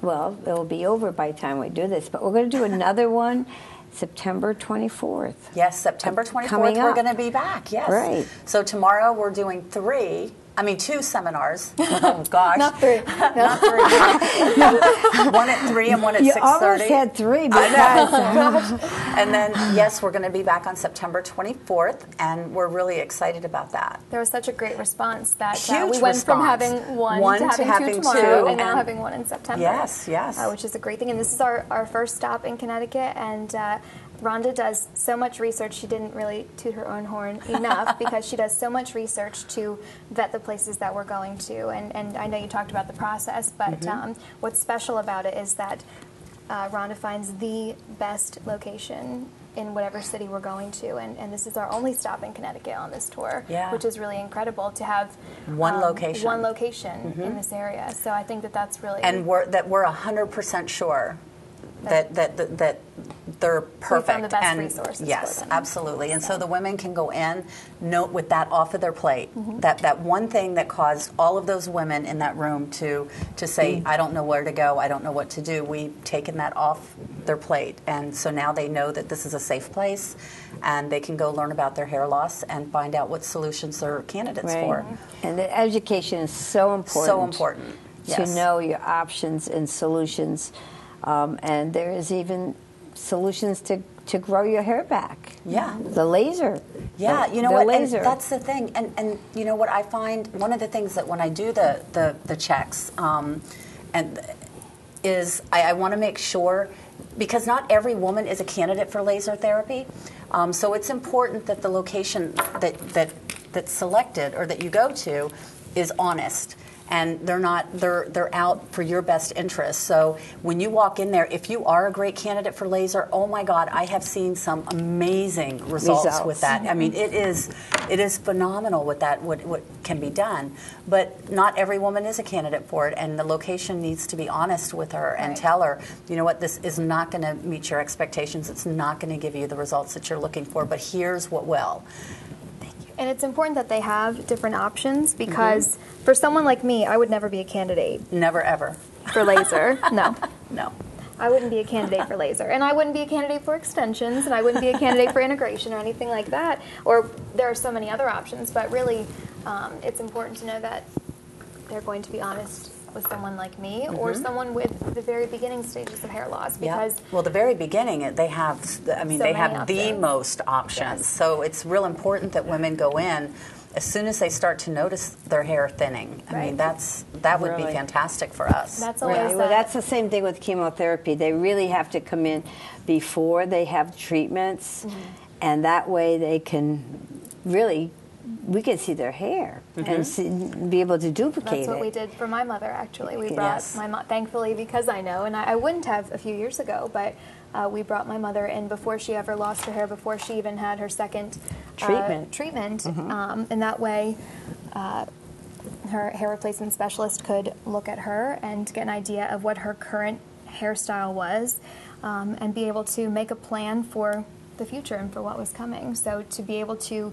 well, it'll be over by the time we do this, but we're going to do another one September 24th. Yes, September 24th, we're going to be back, yes. Right. So tomorrow we're doing 2 seminars. Oh, gosh. Not 3. Not 3. One at 3 and one at 6:30. You almost had 3. And then, yes, we're going to be back on September 24th, and we're really excited about that. There was such a great response that Huge we went response. from having one to having 2 tomorrow, and now having 1 in September. Yes. Which is a great thing. And this is our first stop in Connecticut, and Rhonda does so much research. She didn't really toot her own horn enough because she does so much research to vet the places that we're going to. And I know you talked about the process, but what's special about it is that Rhonda finds the best location in whatever city we're going to, and this is our only stop in Connecticut on this tour, which is really incredible to have one location in this area. So I think that's really, and we're 100% sure that they're perfect. We found the best resources. Yes, for them. absolutely. And so the women can go in, note with that off of their plate. That one thing that caused all of those women in that room to say, I don't know where to go, I don't know what to do. We've taken that off their plate, and so now they know that this is a safe place, and they can go learn about their hair loss and find out what solutions they're candidates for. And the education is so important. So important. To know your options and solutions. And there is even solutions to grow your hair back. Yeah. The laser. Yeah, you know what? Laser. And that's the thing. And you know what I find, one of the things that when I do the checks, is I want to make sure, because not every woman is a candidate for laser therapy, so it's important that the location that's selected or that you go to is honest. And they're out for your best interest. So when you walk in there, if you are a great candidate for laser, oh my God, I have seen some amazing results with that. I mean, it is phenomenal what can be done. But not every woman is a candidate for it, and the location needs to be honest with her and tell her, you know what, this is not going to meet your expectations. It's not going to give you the results that you're looking for, but here's what will. And it's important that they have different options because for someone like me, I would never be a candidate. Never, ever. For laser. No. No. I wouldn't be a candidate for laser. And I wouldn't be a candidate for extensions, and I wouldn't be a candidate for integration or anything like that. Or there are so many other options, but really it's important to know that they're going to be honest with someone like me or someone with the very beginning stages of hair loss, because well, the very beginning, they have, I mean, So they many have the options. most options. Yes. So it's real important that women go in as soon as they start to notice their hair thinning. I mean, Right. that would be Really? fantastic for us. that's always Right. Well, that's the same thing with chemotherapy. They really have to come in before they have treatments, and that way they can really, we can see their hair and be able to duplicate That's what it. we did for my mother, actually. We Yes. brought my mom, thankfully, because I know, and I wouldn't have a few years ago, but we brought my mother in before she ever lost her hair, before she even had her second treatment. And that way, her hair replacement specialist could look at her and get an idea of what her current hairstyle was, and be able to make a plan for the future and for what was coming. So to be able to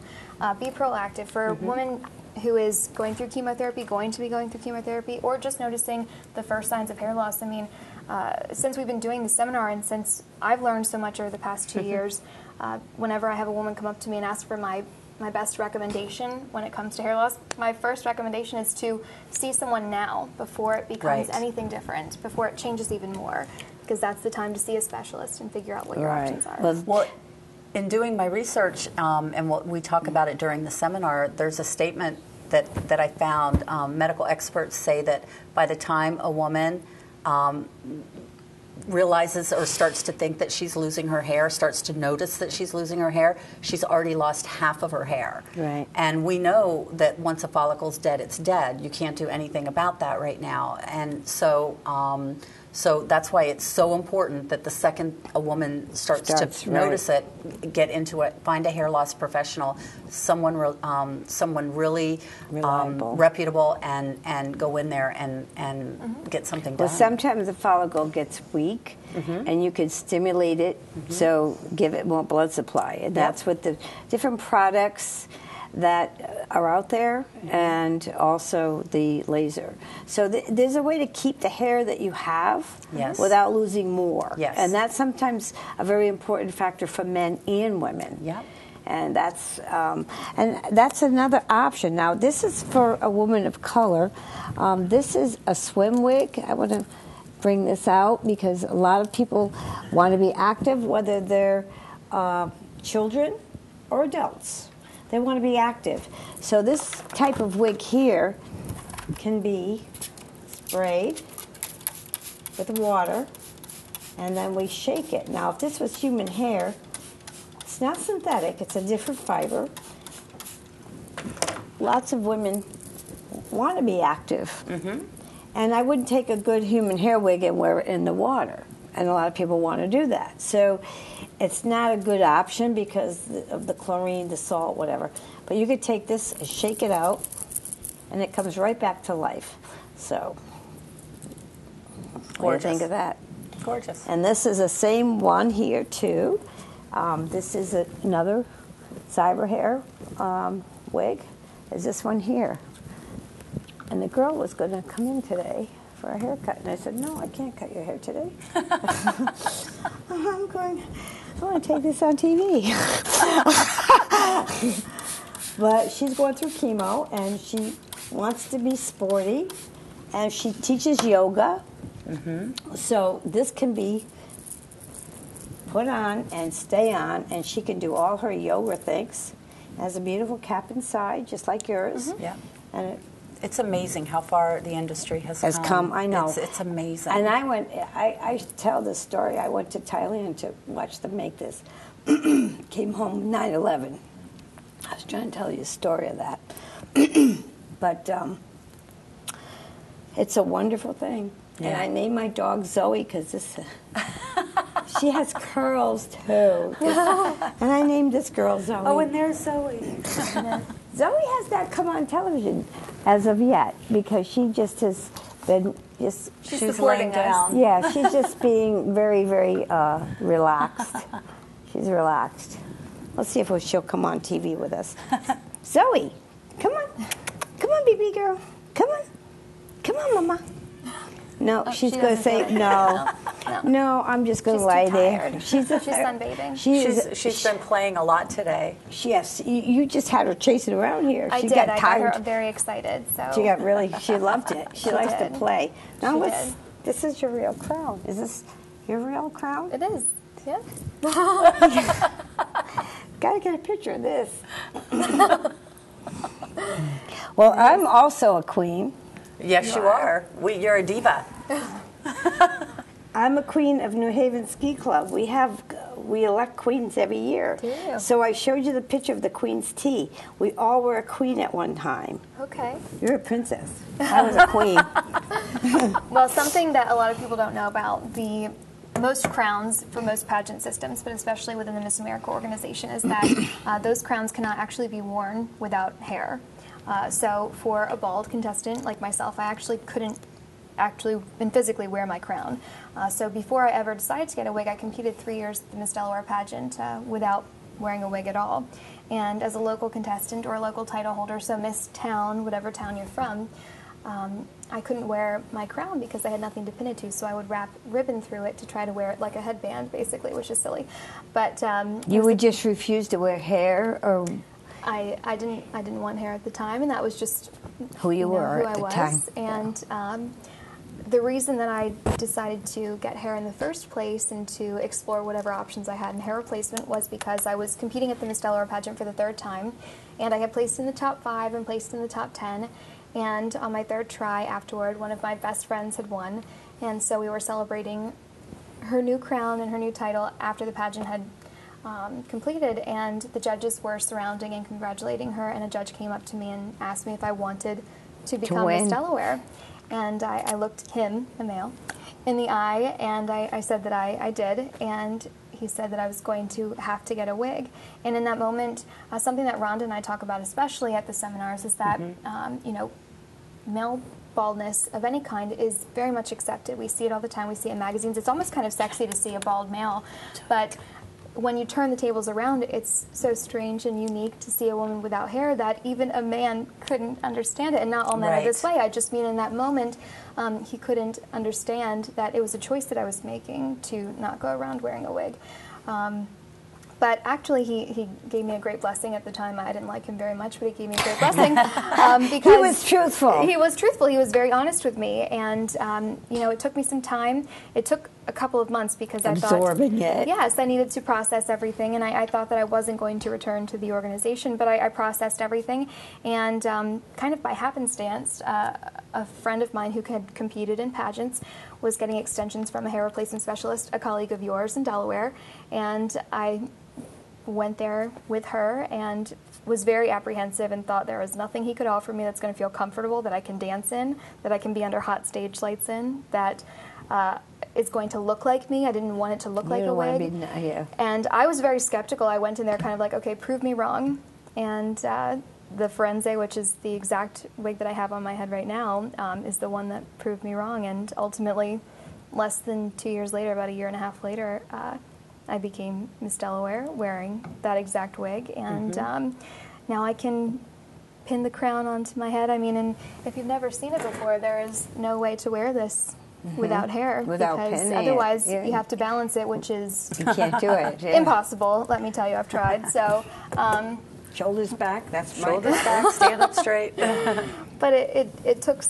be proactive for a woman who is going through chemotherapy, going to be going through chemotherapy, or just noticing the first signs of hair loss. I mean, since we've been doing the seminar and since I've learned so much over the past 2 years, whenever I have a woman come up to me and ask for my best recommendation when it comes to hair loss, my first recommendation is to see someone now before it becomes Right. anything different, before it changes even more, because that's the time to see a specialist and figure out what your Right. options are. Well, in doing my research, and what we talk about it during the seminar, there's a statement that I found. Medical experts say that by the time a woman realizes or starts to think that she's losing her hair, starts to notice that she's losing her hair, she's already lost half of her hair. Right. And we know that once a follicle's dead, it's dead. You can't do anything about that right now. And so that's why it's so important that the second a woman starts to Right. notice it, get into it, find a hair loss professional, someone really Reliable. reputable, and go in there and get something done. Well, sometimes the follicle gets weak, and you can stimulate it, so give it more blood supply. And that's with the different products that are out there, and also the laser. So there's a way to keep the hair that you have Yes. without losing more. Yes. And that's sometimes a very important factor for men and women. Yep. And that's another option. Now, this is for a woman of color. This is a swim wig. I want to bring this out because a lot of people want to be active, whether they're children or adults. They want to be active. So this type of wig here can be sprayed with water, and then we shake it. Now, if this was human hair, it's not synthetic, it's a different fiber. Lots of women want to be active. And I wouldn't take a good human hair wig and wear it in the water. And a lot of people want to do that. So it's not a good option because of the chlorine, the salt, whatever. But you could take this, shake it out, and it comes right back to life. So, what do you Gorgeous. think of that? Gorgeous. And this is the same one here, too. This is another cyber hair wig. Is this one here. And the girl was going to come in today for a haircut. And I said, no, I can't cut your hair today. I want to take this on TV. But she's going through chemo, and she wants to be sporty, and she teaches yoga. So this can be put on and stay on, and she can do all her yoga things. It has a beautiful cap inside, just like yours. Yeah. And It's amazing how far the industry has come. I know. It's amazing. And I tell this story. I went to Thailand to watch them make this. Came home 9/11. I was trying to tell you a story of that. But it's a wonderful thing. Yeah. And I named my dog Zoe because she has curls too. And I named this girl Zoe. oh, and there's Zoe. Zoe has not come on television as of yet because she just has been just. She's laying supporting us. down. Yeah, she's just being very, very relaxed. She's relaxed. Let's see if she'll come on TV with us. Zoe, come on. Come on, baby girl. Come on. Come on, Mama. No, she's she going to doesn't say go. no. No, I'm just going to She's lie too there. tired. She's sunbathing. She's been playing a lot today. Yes, you just had her chasing around here. I She did. got I tired. got her very excited. So She loved it. She likes to did. play. Now She let's. did. This is your real crown. Is this your real crown? It is. Yeah. Got to get a picture of this. Well, I'm also a queen. Yes, you are. You're a diva. I'm a queen of New Haven Ski Club. We elect queens every year. Do you? So I showed you the picture of the queen's tea. We all were a queen at one time. Okay. You're a princess. I was a queen. Well, something that a lot of people don't know about most crowns for most pageant systems, but especially within the Miss America organization, is that those crowns cannot actually be worn without hair. So for a bald contestant like myself, I actually couldn't and physically wear my crown. So before I ever decided to get a wig, I competed 3 years at the Miss Delaware pageant without wearing a wig at all. And as a local contestant or a local title holder, so Miss Town, whatever town you're from, I couldn't wear my crown because I had nothing to pin it to, so I would wrap ribbon through it to try to wear it like a headband, basically, which is silly. But You would just refuse to wear hair, or I didn't want hair at the time, and that was just who you were who at I the was. time. And the reason that I decided to get hair in the first place and to explore whatever options I had in hair replacement was because I was competing at the Miss Delaware pageant for the 3rd time, and I had placed in the top 5 and placed in the top 10. And on my 3rd try afterward, one of my best friends had won, and so we were celebrating her new crown and her new title after the pageant had completed, and the judges were surrounding and congratulating her, and a judge came up to me and asked me if I wanted to become Miss Delaware. And I looked him, a male, in the eye, and I said that I did, and he said that I was going to have to get a wig. And in that moment, something that Rhonda and I talk about, especially at the seminars, is that, male baldness of any kind is very much accepted. We see it all the time. We see it in magazines. It's almost kind of sexy to see a bald male, but when you turn the tables around, it's so strange and unique to see a woman without hair that even a man couldn't understand it. And not all men are this way. I just mean in that moment, he couldn't understand that it was a choice that I was making to not go around wearing a wig. But actually, he gave me a great blessing at the time. I didn't like him very much, but he gave me a great blessing. Because he was truthful. He was truthful. He was very honest with me. And, it took me some time. It took a couple of months because I thought... Absorbing it. Yes, I needed to process everything. And I thought that I wasn't going to return to the organization, but I processed everything. And kind of by happenstance, a friend of mine who had competed in pageants was getting extensions from a hair replacement specialist, a colleague of yours in Delaware. And I went there with her and was very apprehensive and thought there was nothing he could offer me that's going to feel comfortable, that I can dance in, that I can be under hot stage lights in, that is going to look like me. I didn't want it to look like a wig. And I was very skeptical. I went in there kind of like, okay, prove me wrong. And the Firenze, which is the exact wig that I have on my head right now, is the one that proved me wrong. And ultimately, less than 2 years later, about a year and a half later, I became Miss Delaware wearing that exact wig, and now I can pin the crown onto my head. I mean, and if you've never seen it before, there is no way to wear this without hair, because otherwise you have to balance it, which is you can't do it. Impossible. Let me tell you, I've tried. So shoulders back. That's shoulders back. Stand up straight. But it took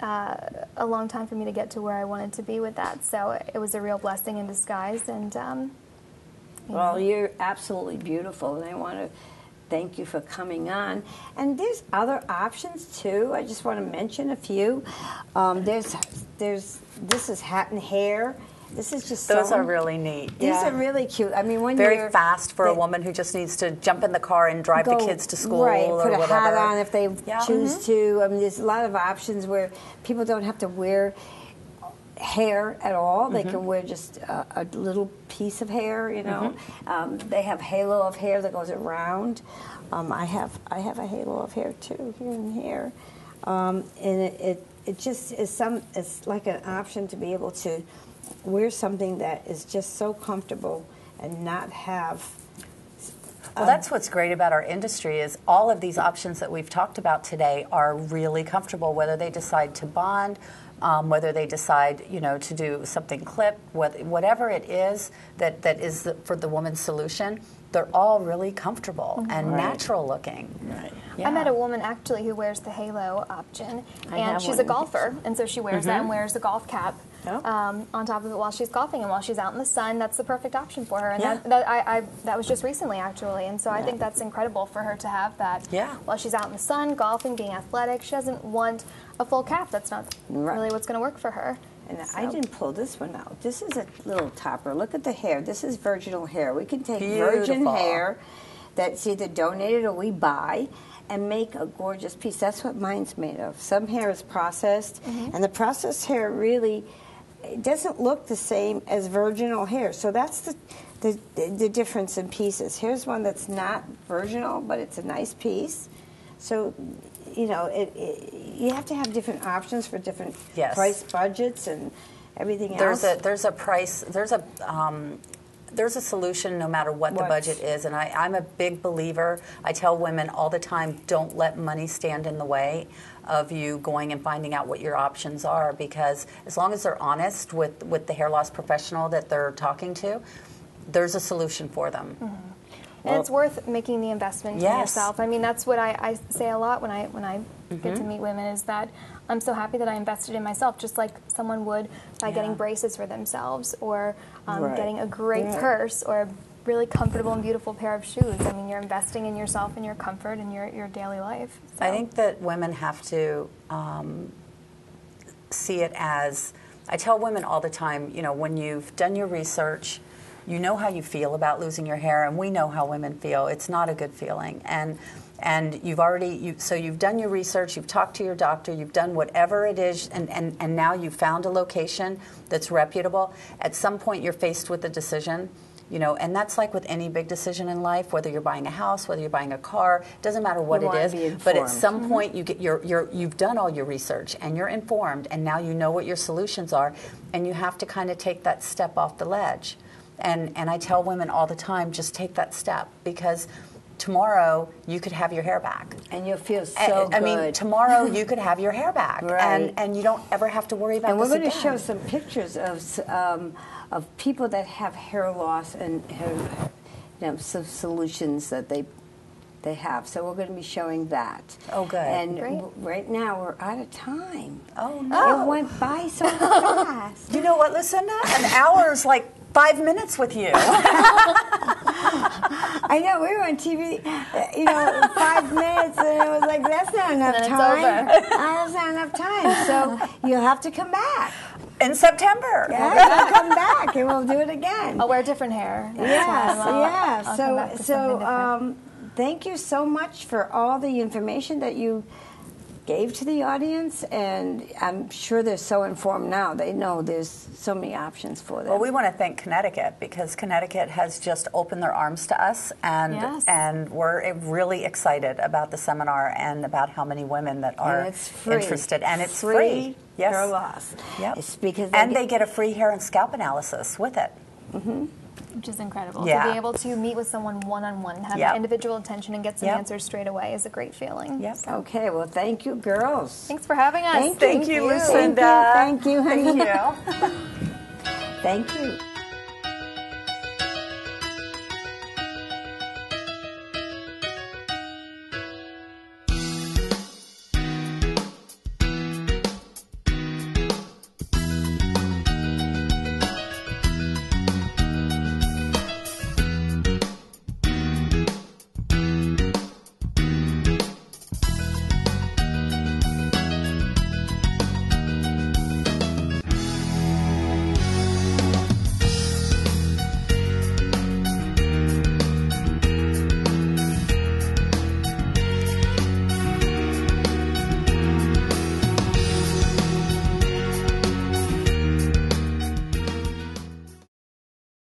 a long time for me to get to where I wanted to be with that. So it was a real blessing in disguise, and. Well, you're absolutely beautiful, and I want to thank you for coming on. And there's other options too. I just want to mention a few. This is hat and hair. This is just those are really neat. These are really cute. I mean, when very fast for a woman who just needs to jump in the car and drive the kids to school, right? Or put a whatever. hat on if they choose to. I mean, there's a lot of options where people don't have to wear hair at all. They can wear just a little piece of hair, They have halo of hair that goes around. I have a halo of hair too, here and here. And it just is it's like an option to be able to wear something that is just so comfortable and not have. Well, that's what's great about our industry is all of these options that we've talked about today are really comfortable, whether they decide to bond, whether they decide, to do something clipped, whatever it is that is for the woman's solution, they're all really comfortable and natural looking. Right. I met a woman actually who wears the halo option, and she's a golfer, and so she wears that and wears a golf cap on top of it while she's golfing, and while she's out in the sun, that's the perfect option for her. And that was just recently actually, and so I think that's incredible for her to have that while she's out in the sun, golfing, being athletic. She doesn't want a full cap. That's not really what's going to work for her. And I didn't pull this one out. This is a little topper. Look at the hair. This is virginal hair. We can take virgin hair that's either donated or we buy and make a gorgeous piece. That's what mine's made of. Some hair is processed, and the processed hair really doesn't look the same as virginal hair. So that's the difference in pieces. Here's one that's not virginal, but it's a nice piece. So, you have to have different options for different price budgets and everything else. There's a solution no matter what the budget is, and I'm a big believer. I tell women all the time, don't let money stand in the way of you going and finding out what your options are, because as long as they're honest with the hair loss professional that they're talking to, there's a solution for them. And it's worth making the investment in yourself. I mean, that's what I say a lot when I get to meet women, is that I'm so happy that I invested in myself, just like someone would by getting braces for themselves, or getting a great purse, or a really comfortable and beautiful pair of shoes. I mean, you're investing in yourself and your comfort and your daily life. So. I think that women have to see it as, I tell women all the time, when you've done your research, you know how you feel about losing your hair, and we know how women feel. It's not a good feeling. And you've done your research, you've talked to your doctor, you've done whatever it is, and now you've found a location that's reputable. At some point you're faced with a decision, and that's like with any big decision in life, whether you're buying a house, whether you're buying a car, doesn't matter what it is. But at some point you've done all your research and you're informed, and now you know what your solutions are, and you have to kind of take that step off the ledge. And I tell women all the time, just take that step, because tomorrow you could have your hair back. And you'll feel so good. I mean, tomorrow you could have your hair back. And you don't ever have to worry about this again. And we're going to show some pictures of people that have hair loss and some solutions that they have. So we're going to be showing that. Oh, good. And right now we're out of time. Oh, no. It went by so fast. You know what, Lucinda? An hour is like 5 minutes with you. I know, we were on TV, 5 minutes, and it was like, that's not enough time. That's not enough time. So you'll have to come back. In September. Yeah, you'll come back, and we'll do it again. I'll wear different hair. Yes. So thank you so much for all the information that you gave to the audience, and I'm sure they're so informed now. They know there's so many options for them. Well, we want to thank Connecticut, because Connecticut has just opened their arms to us, and we're really excited about the seminar and about how many women that are interested. And it's free. Yes. Hair loss. Yep. It's because they get a free hair and scalp analysis with it. Which is incredible. To be able to meet with someone one-on-one, have individual attention, and get some answers straight away is a great feeling. Yep. So. Okay, well, thank you, girls. Thanks for having us. Thank you, Lucinda. Thank you, honey. Thank you. Thank you.